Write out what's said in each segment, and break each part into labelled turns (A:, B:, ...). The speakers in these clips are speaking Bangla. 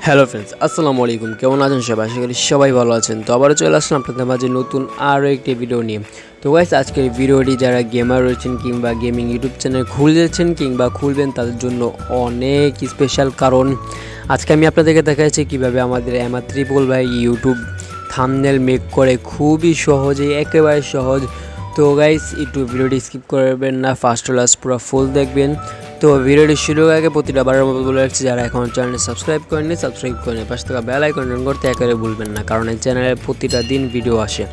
A: হ্যালো ফ্রেন্ডস, আসসালামু আলাইকুম। কেমন আছেন সবাই? আশা করি সবাই ভালো আছেন। তো আবারও চলে আসলাম আপনাদের মাঝে নতুন আরও একটি ভিডিও নিয়ে। তো গাইস, আজকের ভিডিওটি যারা গেমার রয়েছেন কিংবা গেমিং ইউটিউব চ্যানেল খুলেছেন কিংবা খুলবেন তাদের জন্য অনেক স্পেশাল, কারণ আজকে আমি আপনাদেরকে দেখাচ্ছি কীভাবে আমাদের 𝐒𝐻 ভাই ইউটিউব থাম্বনেল মেক করে খুবই সহজে, একেবারে সহজ। তো গাইস, একটু ভিডিওটি স্কিপ করবেন না, ফার্স্ট টু লাস্ট পুরো ফুল দেখবেন। তো ভিডিওটি শুরুর আগে প্রতিটা বারের মতো বলে রাখছি, যারা এখন চ্যানেলটি সাবস্ক্রাইব করেননি সাবস্ক্রাইব করে পাশে থাকা বেল আইকন অন করতে একেবারে ভুলবেন না, কারণ এই চ্যানেলে প্রতিটা দিন ভিডিও আসে।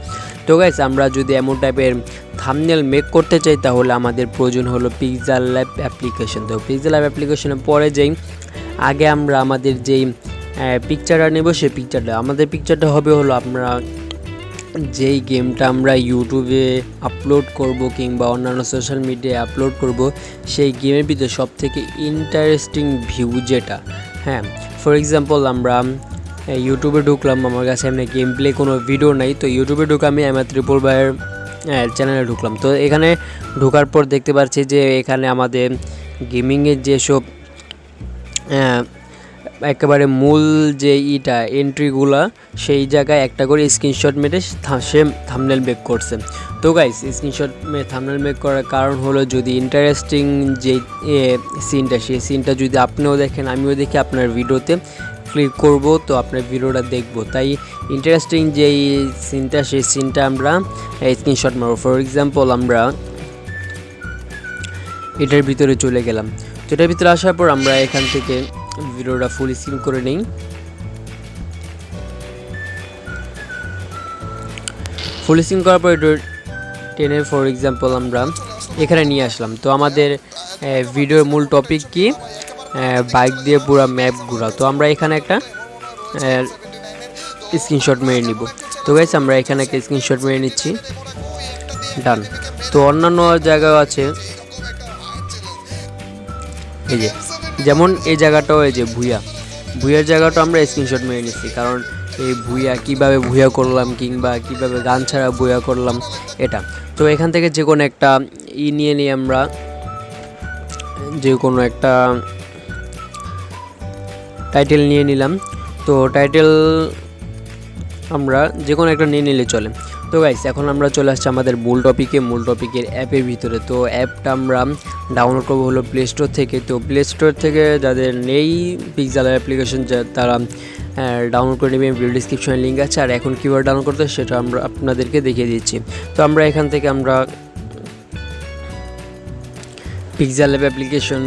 A: তো গাইস, আমরা যদি এমন টাইপের থাম্বনেল মেক করতে চাই তাহলে আমাদের প্রয়োজন হলো পিক্সেলল্যাব অ্যাপ্লিকেশন। তো পিক্সেলল্যাব অ্যাপ্লিকেশনে পরে যেই আগে আমরা আমাদের যেই পিকচারটা নেব, সেই পিকচারটা হবে হলো আমরা যেই গেমটা আমরা ইউটিউবে আপলোড করব কিংবা অন্যান্য সোশ্যাল মিডিয়ায় আপলোড করব, সেই গেমের ভিতরে সবথেকে ইন্টারেস্টিং ভিউ যেটা, হ্যাঁ, ফর এক্সাম্পল আমরা ইউটিউবে ঢুকলাম, আমার কাছে এমনি গেম প্লে কোনো ভিডিও নাই, তো ইউটিউবে ঢুকে আমি 𝐒𝐻 ভাইয়ের চ্যানেলে ঢুকলাম। তো এখানে ঢোকার পর দেখতে পাচ্ছি যে এখানে আমাদের গেমিংয়ের যেসব একেবারে মূল যে এন্ট্রিগুলা, সেই জায়গায় একটা করে স্ক্রিনশট মেরে সে থাম্বনেল মেক করছে। তো গাইস, স্ক্রিনশট থাম্বনেল মেক করার কারণ হলো যদি ইন্টারেস্টিং যে সিনটা, সেই সিনটা যদি আপনিও দেখেন আমিও দেখি আপনার ভিডিওতে ক্লিক করব, তো আপনার ভিডিওটা দেখব, তাই ইন্টারেস্টিং যেই সিনটা সেই সিনটা আমরা স্ক্রিনশট মারব। ফর এক্সাম্পল আমরা এটার ভিতরে চলে গেলাম। তো এটার ভিতরে আসার পর আমরা এখান থেকে ভিডিওটা ফুল স্ক্রিন করে নিই। ফুল স্ক্রিন করার পর এটা টেনে ফর এক্সাম্পল আমরা এখানে নিয়ে আসলাম। তো আমাদের ভিডিওর মূল টপিক কি? বাইক দিয়ে পুরো ম্যাপ ঘোরা। তো আমরা এখানে একটা স্ক্রিনশট মেরে নিব। তো গাইস, আমরা এখানে একটা স্ক্রিনশট মেরে নিচ্ছি, ডান। তো অন্যান্য জায়গাও আছে, এই যে যেমন এই জায়গাটাও, এই যে ভুইয়ার জায়গাটা আমরা স্ক্রিনশট মেরে নিচ্ছি, কারণ এই কীভাবে ভুইয়া করলাম কিংবা কীভাবে গান ছাড়া ভুইয়া করলাম এটা। তো এখান থেকে যে কোনো একটা নিয়ে নিই, আমরা যে কোনো একটা টাইটেল নিয়ে নিলাম। তো টাইটেল আমরা যে কোনো একটা নিয়ে নিলে চলে। তো গাইস, এখন আমরা চলে আসছি আমাদের মূল টপিকের অ্যাপের ভিতরে। তো অ্যাপটা আমরা ডাউনলোড করবো হলো প্লে স্টোর থেকে। তো প্লে স্টোর থেকে যাদের নেই পিক্সেল অ্যাপ্লিকেশন, তারা ডাউনলোড করে নেবেন, ভিডিও ডিসক্রিপশনে লিঙ্ক আছে। আর এখন কীভাবে ডাউনলোড করতে সেটা আমরা আপনাদেরকে দেখিয়ে দিচ্ছি। তো আমরা এখান থেকে আমরা পিক্সেল অ্যাপ্লিকেশন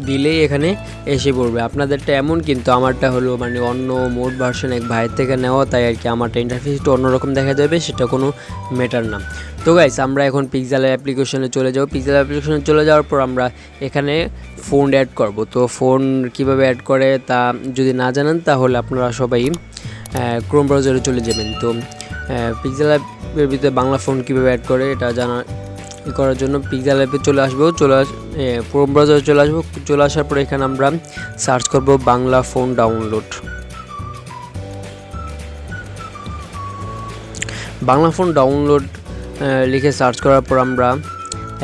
A: দিলেই এখানে এসে পড়বে। আপনাদেরটা এমন, কিন্তু আমারটা হলো মানে অন্য মোড ভার্সন, এক ভাইয়ের থেকে নেওয়া, তাই আর কি আমারটা ইন্টারফেসটা অন্যরকম দেখা যাবে, সেটা কোনো ম্যাটার না। তো গাইস, আমরা এখন পিক্সেল অ্যাপ্লিকেশনে চলে যাব। পিক্সেল অ্যাপ্লিকেশনে চলে যাওয়ার পর আমরা এখানে ফোন অ্যাড করব। তো ফোন কিভাবে অ্যাড করে তা যদি না জানেন তাহলে আপনারা সবাই ক্রোম ব্রাউজারে চলে যাবেন। তো পিক্সেল অ্যাপের ভিতরে বাংলা ফোন কীভাবে অ্যাড করে এটা করার জন্য পিক্সেল অ্যাপে চলে আসবো, ক্রোম ব্রাউজারে চলে আসার পরে এখানে আমরা সার্চ করব বাংলা ফোন ডাউনলোড। লিখে সার্চ করার পর আমরা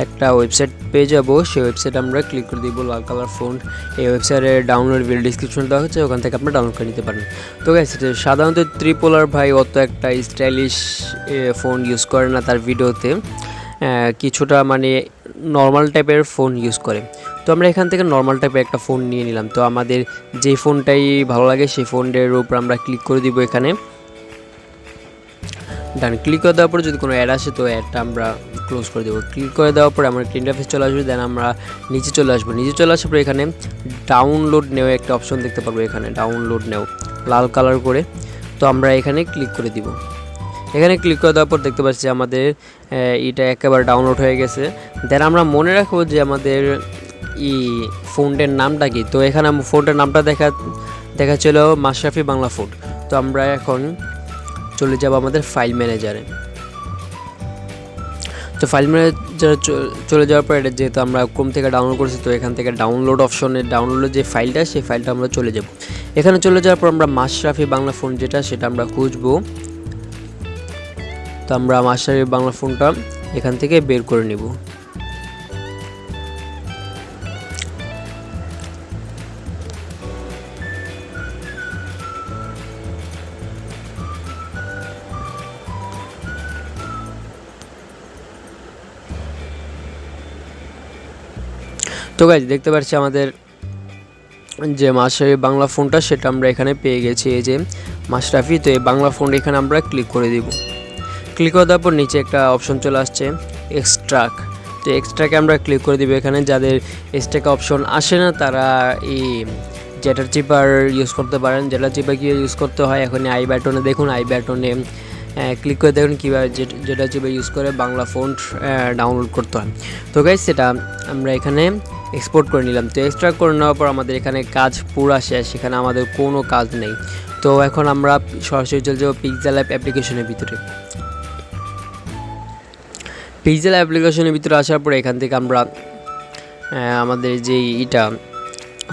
A: একটা ওয়েবসাইট পেয়ে যাব। সেই ওয়েবসাইটে আমরা ক্লিক করে দিব, লাল কালার ফন্ট। এই ওয়েবসাইটে ডাউনলোড ভিডিও ডিসক্রিপশন দেওয়া হচ্ছে, ওখান থেকে আপনারা ডাউনলোড করে নিতে পারেন। তো গাইস, সাধারণত 𝐿R ভাই অত একটা স্টাইলিশ ফোন ইউজ করে না তার ভিডিওতে, কিছুটা মানে নর্মাল টাইপের ফোন ইউজ করে। তো আমরা এখান থেকে নর্মাল টাইপের একটা ফোন নিয়ে নিলাম। তো আমাদের যে ফোনটাই ভালো লাগে সেই ফোনটার উপর আমরা ক্লিক করে দিব, এখানে ডান। ক্লিক করে দেওয়ার পরে যদি কোনো অ্যাড আসে তো অ্যাডটা আমরা ক্লোজ করে দেবো। ক্লিক করে দেওয়ার পরে আমার একটা ইন্টারফেস চলে আসবে, দেন আমরা নিচে চলে আসার পরে এখানে ডাউনলোড নেও একটা অপশন দেখতে পারবো, এখানে ডাউনলোড নেও লাল কালার করে। তো আমরা এখানে ক্লিক করে দিব। এখানে ক্লিক করে দেওয়ার পর দেখতে পাচ্ছি আমাদের এটা একেবারে ডাউনলোড হয়ে গেছে। দেন আমরা মনে রাখবো যে আমাদের ফোনটার নামটা কি। তো এখানে ফোনটার নামটা দেখাচ্ছিল মাশরাফি বাংলা ফোন। তো আমরা এখন চলে যাব আমাদের ফাইল ম্যানেজারে। তো ফাইল ম্যানেজারে চলে যাওয়ার পর এটা যেহেতু আমরা ক্রোম থেকে ডাউনলোড করেছি, তো এখান থেকে ডাউনলোড অপশনে ডাউনলোডের যে ফাইলটা, সেই ফাইলটা আমরা চলে যাব। এখানে চলে যাওয়ার পর আমরা মাশরাফি বাংলা ফোন সেটা আমরা খুঁজবো। তো আমরা মাশরাফি বাংলা ফোনটা এখান থেকে বের করে নিব। তো গাইজ দেখতে পাচ্ছি আমাদের যে মাশরাফি বাংলা ফোনটা সেটা আমরা এখানে পেয়ে গেছি। এই যে মাশরাফি, তো এই বাংলা ফোন এখানে আমরা ক্লিক করে দিব। ক্লিক করে দেওয়ার পর নিচে একটা অপশন চলে আসছে এক্সট্রাক্ট, তো এক্সট্রাকে আমরা ক্লিক করে দিব। এখানে যাদের এক্সট্রাক অপশন আসে না তারা এই জেটার চিপার ইউজ করতে পারেন। জেটার চিপার কী ইউজ করতে হয় এখন আই বাটনে দেখুন, আই বাটনে ক্লিক করে দেখুন কীভাবে জেটার চিপার ইউজ করে বাংলা ফন্ট ডাউনলোড করতে হয়। তো গাইজ সেটা আমরা এখানে এক্সপোর্ট করে নিলাম। তো এক্সট্রাক্ট করে নেওয়ার পর আমাদের এখানে কাজ পুরা শেষ, সেখানে আমাদের কোনো কাজ নেই। তো এখন আমরা সরাসরি চলে যাবো পিক্সেলল্যাব অ্যাপ্লিকেশনের ভিতরে। পিক্সেলল্যাব অ্যাপ্লিকেশনের ভিতরে আসার পরে এখান থেকে আমরা আমাদের যে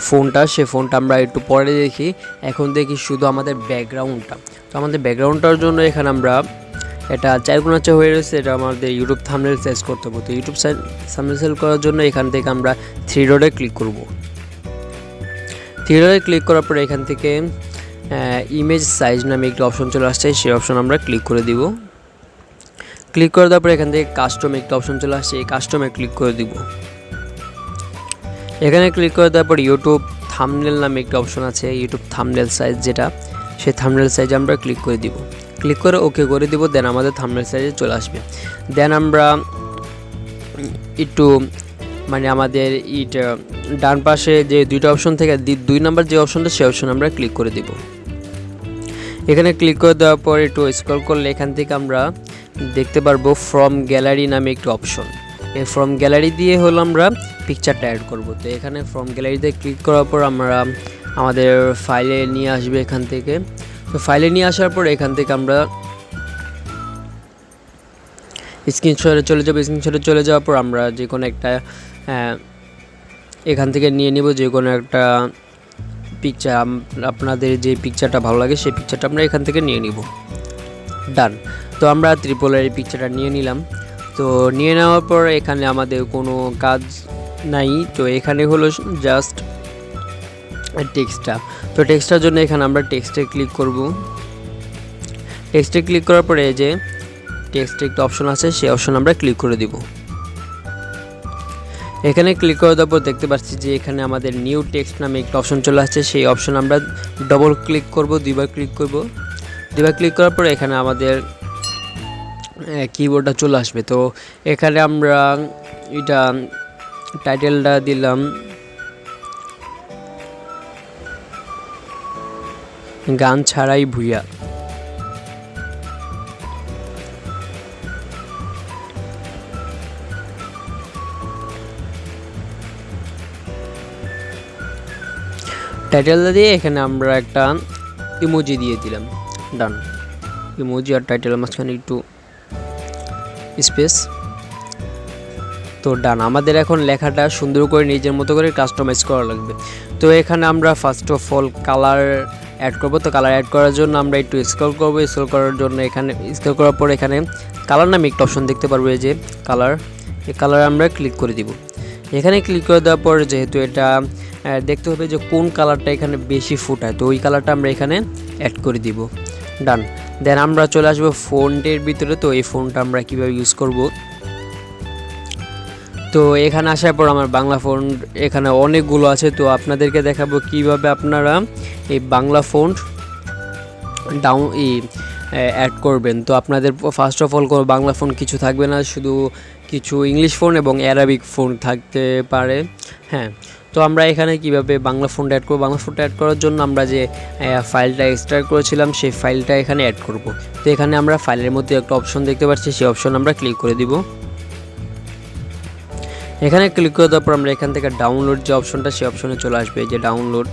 A: ফোনটা, সে ফোনটা আমরা একটু পরে দেখি। এখন দেখি শুধু আমাদের ব্যাকগ্রাউন্ডটা। তো আমাদের ব্যাকগ্রাউন্ডটার জন্য এখানে আমরা এটা 4x4 হয়ে রয়েছে, এটা আমাদের ইউটিউব থাম্বনেল সাইজ করতে হবে। তো ইউটিউব থাম্বনেল সাইজ করার জন্য এখান থেকে আমরা 3 ডটে ক্লিক করব। 3 ডটে ক্লিক করার পরে এখান থেকে ইমেজ সাইজ নামে একটা অপশন চলে আসছে, সেই অপশন আমরা ক্লিক করে দিব। ক্লিক করে দেওয়ার পরে এখান থেকে কাস্টম একটা অপশন চলে আসছে, এই কাস্টমে ক্লিক করে দিব। এখানে ক্লিক করে দেওয়ার পর ইউটিউব থাম্বনেল নামে একটা অপশন আছে, ইউটিউব থাম্বনেল সাইজ যেটা, সেই থাম্বনেল সাইজ আমরা ক্লিক করে দিব। ক্লিক করে ওকে করে দিব। দেন আমাদের থাম্বনেল সাইজে চলে আসবে। দেন আমরা একটু মানে আমাদের ডান পাশে যে দুইটা অপশন থেকে 2 নাম্বার যে অপশনটা, সেই অপশন আমরা ক্লিক করে দিব। এখানে ক্লিক করে দেওয়ার পর একটু স্ক্রল করলে এখান থেকে আমরা দেখতে পারবো ফ্রম গ্যালারি নামে একটি অপশন। এই ফ্রম গ্যালারি দিয়ে হলো আমরা পিকচারটা অ্যাড করব। তো এখানে ফ্রম গ্যালারিতে ক্লিক করার পর আমরা আমাদের ফাইলে নিয়ে আসবে এখান থেকে। তো ফাইলে নিয়ে আসার পর এখান থেকে আমরা স্ক্রিনশটে চলে যাব। স্ক্রিনশটে চলে যাওয়ার পর আমরা যে কোনো একটা এখান থেকে নিয়ে নিব যে কোনো একটা পিকচার, আপনাদের যে পিকচারটা ভালো লাগে সেই পিকচারটা আমরা এখান থেকে নিয়ে নিব। ডান। তো আমরা ত্রিপলের পিকচারটা নিয়ে নিলাম। তো নিয়ে নেওয়ার পর এখানে আমাদের কোনো কাজ নাই। তো এখানে হলো জাস্ট টেক্সটটা। তো টেক্সটার জন্য এখানে আমরা টেক্সটে ক্লিক করব। টেক্সটে ক্লিক করার পরে এই যে টেক্সটে একটা অপশন আছে, সেই অপশন আমরা ক্লিক করে দিব। এখানে ক্লিক করে দেওয়ার পর দেখতে পাচ্ছি যে এখানে আমাদের নিউ টেক্সট নামে একটা অপশন চলে আসছে, সেই অপশন আমরা ডবল ক্লিক করব, 2বার ক্লিক করব। 2বার ক্লিক করার পর এখানে আমাদের কিবোর্ডটা চলে আসবে। তো এখানে আমরা এটা টাইটেলটা দিলাম গান ছাড়াই ভুইয়া। টাইটেলটা দিয়ে এখানে আমরা একটা ইমোজি দিয়ে দিলাম। ডান। ইমোজি আর টাইটেলের মাঝখানে একটু স্পেস। তো ডান। আমাদের এখন লেখাটা সুন্দর করে নিজের মতো করে কাস্টমাইজ করা লাগবে। তো এখানে আমরা first of all colour add করব। তো কালার অ্যাড করার জন্য আমরা একটু স্ক্রল করব। স্ক্রল করার জন্য এখানে স্ক্রল করার পর এখানে কালার নামে একটা অপশন দেখতে পারবো, এই যে কালার, এই কালার আমরা ক্লিক করে দিব। এখানে ক্লিক করে দেওয়ার পর যেহেতু এটা দেখতে হবে যে কোন কালারটা এখানে বেশি ফুটায়, তো ওই কালারটা আমরা এখানে অ্যাড করে দিব। ডান। দেন আমরা চলে আসবো ফন্টের ভিতরে। তো এই ফন্টটা আমরা কীভাবে ইউজ করব, তো এখানে আসার পর আমার বাংলা ফন্ট এখানে অনেকগুলো আছে। তো আপনাদেরকে দেখাবো কিভাবে আপনারা এই বাংলা ফন্ট অ্যাড করবেন। তো আপনাদের ফার্স্ট অফ অল কোনো বাংলা ফন্ট কিছু থাকবে না, শুধু কিছু ইংলিশ ফন্ট এবং অ্যারাবিক ফন্ট থাকতে পারে। হ্যাঁ, তো আমরা এখানে কিভাবে বাংলা ফন্ট অ্যাড করব, বাংলা ফন্ট অ্যাড করার জন্য আমরা যে ফাইলটা এক্সট্রাক্ট করেছিলাম সেই ফাইলটা এখানে অ্যাড করব। তো এখানে আমরা ফাইলের মধ্যে একটা অপশন দেখতে পাচ্ছি, সেই অপশন আমরা ক্লিক করে দিব। এখানে ক্লিক করে দেওয়ার পর আমরা এখান থেকে ডাউনলোড যে অপশনটা, সেই অপশনে চলে আসবে, এই যে ডাউনলোড।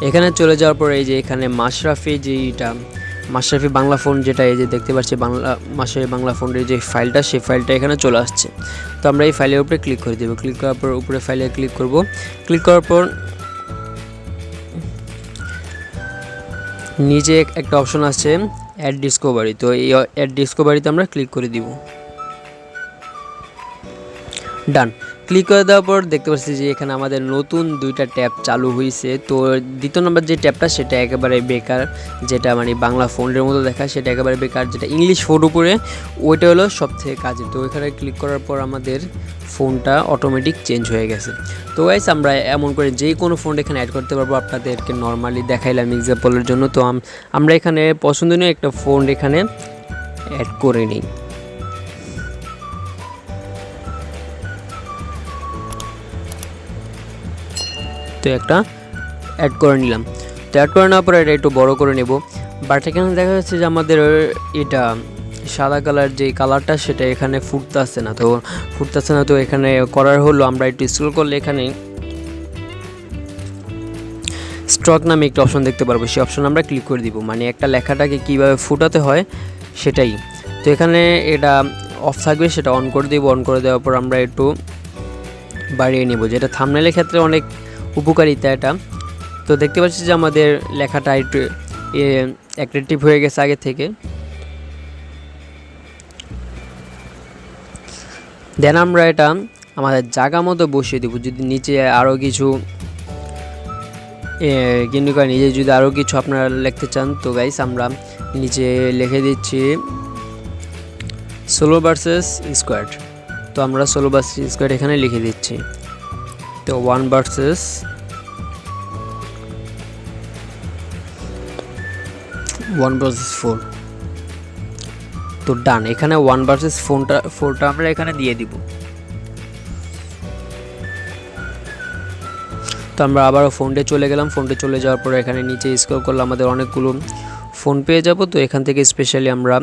A: এখানে চলে যাওয়ার পর এই যে এখানে মাশরাফি যেটা মাশরাফি বাংলা ফন্ট যেটা এই যে দেখতে পাচ্ছি মাশরাফি বাংলা ফন্টের যে ফাইলটা, সেই ফাইলটা এখানে চলে আসছে। তো আমরা এই ফাইলের উপরে ক্লিক করে দেব। ক্লিক করার পর উপরে ফাইলে ক্লিক করব। ক্লিক করার পর নিচে একটা অপশন আছে অ্যাড ডিসকভারি। তো এই অ্যাড ডিসকভারিতে আমরা ক্লিক করে দিব। ডান। ক্লিক করে দেওয়ার পর দেখতে পাচ্ছি যে এখানে আমাদের নতুন দুইটা ট্যাব চালু হয়েছে। তো দ্বিতীয় নম্বর যে ট্যাবটা সেটা একেবারে বেকার, যেটা মানে বাংলা ফন্টের মতো দেখায় সেটা একেবারে বেকার, যেটা ইংলিশ ফোন উপরে ওইটা হলো সবথেকে কাজের। তো এখানে ক্লিক করার পর আমাদের ফোনটা অটোমেটিক চেঞ্জ হয়ে গেছে। তো গাইস আমরা এমন করে যে কোনো ফোন এখানে অ্যাড করতে পারবো, আপনাদেরকে নর্মালি দেখাইলাম এক্সাম্পলের জন্য। তো আমরা এখানে পছন্দনীয় একটা ফোন এখানে অ্যাড করে নিই। তো একটা অ্যাড করে নিলাম। তো অ্যাড করে নেওয়ার পরে এটা একটু বড় করে নেব। বাট এখানে দেখা যাচ্ছে যে আমাদের এটা সাদা কালার যে কালারটা সেটা এখানে ফুটতেছে না। তো এখানে করার হলো আমরা একটু স্ক্রল করলে এখানে স্ট্রোক নামে একটা অপশন দেখতে পারবো, সেই অপশন আমরা ক্লিক করে দিব, মানে একটা লেখাটাকে কীভাবে ফুটাতে হয় সেটাই। তো এখানে এটা অফ থাকবে, সেটা অন করে দিব। অন করে দেওয়ার পর আমরা একটু বাড়িয়ে নেব, যেটা থাম্বনেলের ক্ষেত্রে অনেক উপকারিতা এটা। তো দেখতে পাচ্ছি যে আমাদের লেখাটা একটু অ্যাট্রাকটিভ হয়ে গেছে আগে থেকে। দেন আমরা এটা আমাদের জায়গা মতো বসিয়ে দেবো। যদি নিচে আরও কিছু নিজে যদি আরও কিছু আপনারা লিখতে চান, তো গাইস আমরা নিচে লিখে দিচ্ছি ষোলো ভার্সেস স্কোয়াড। তো আমরা ষোলো ভার্সেস স্কোয়াড এখানে লিখে দিচ্ছি। তো 1 ভার্সেস 4। তো ডান, এখানে 1 ভার্সেস 4টা আমরা এখানে দিয়ে দিব। তো আমরা আবারও ফোনটে চলে গেলাম। ফোনটে চলে যাওয়ার পরে এখানে নিচে স্ক্রল করলে আমাদের অনেকগুলো ফোন পেয়ে যাব। তো এখান থেকে স্পেশালি আমরা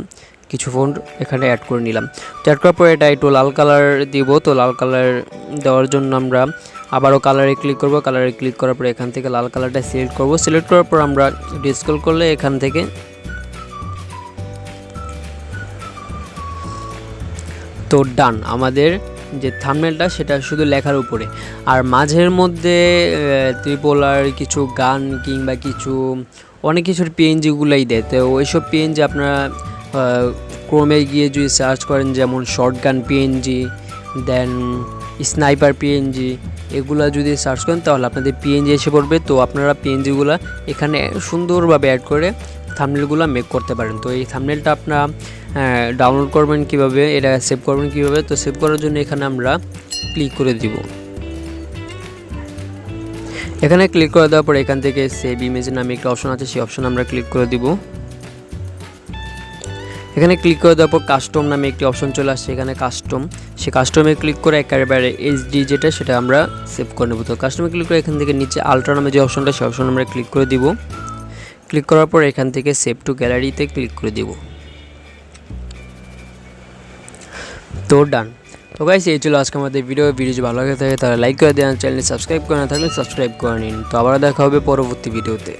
A: কিছু ফোন এখানে অ্যাড করে নিলাম। তো অ্যাড করার পরে এটা একটু লাল কালার দিব। তো লাল কালার দেওয়ার জন্য আমরা আবারও কালারে ক্লিক করব। কালারে ক্লিক করার পরে এখান থেকে লাল কালারটা সিলেক্ট করব। সিলেক্ট করার পর আমরা স্ক্রল করলে এখান থেকে তো ডান, আমাদের যে থাম্বনেলটা সেটা শুধু লেখার উপরে, আর মাঝের মধ্যে ট্রিপল আর কিছু গান কিংবা কিছু অনেক কিছুর পিএনজিগুলাই দেয়। তো ওইসব পিএনজি আপনারা ক্রোমে গিয়ে যদি সার্চ করেন, যেমন শর্ট গান পিএনজি, দেন স্নাইপার পিএনজি, এগুলা যদি সার্চ করেন তাহলে আপনাদের পিএনজি এসে পড়বে। তো আপনারা পিএনজিগুলো এখানে সুন্দরভাবে অ্যাড করে থাম্বনেলগুলো মেক করতে পারেন। তো এই থাম্বনেলটা আপনারা ডাউনলোড করবেন কিভাবে, এটা সেভ করবেন কিভাবে, তো সেভ করার জন্য এখানে আমরা ক্লিক করে দিব। এখানে ক্লিক করে দেওয়ার পর এখান থেকে সেভ ইমেজ নামে একটা অপশন আছে, সেই অপশন আমরা ক্লিক করে দিব। এখানে ক্লিক করে দেওয়ার পর কাস্টম নামে একটি অপশন চলে আসছে, এখানে সেই কাস্টমে ক্লিক করে একেবারে এইচডি যেটা সেটা আমরা সেভ করে নেব। তো কাস্টমে ক্লিক করে এখান থেকে নিচে আলট্রা নামে যে অপশনটা, সেই অপশন আমরা ক্লিক করে দিব। ক্লিক করার পর এখান থেকে সেভ টু গ্যালারিতে ক্লিক করে দিব। তো ডান। তো গাইস এই ছিল আজকে আমাদের ভিডিও যদি ভালো লাগে থাকে তাহলে লাইক করে দেন, চ্যানেল সাবস্ক্রাইব করে না থাকলে সাবস্ক্রাইব করে নিন। তো আবার দেখা হবে পরবর্তী ভিডিওতে।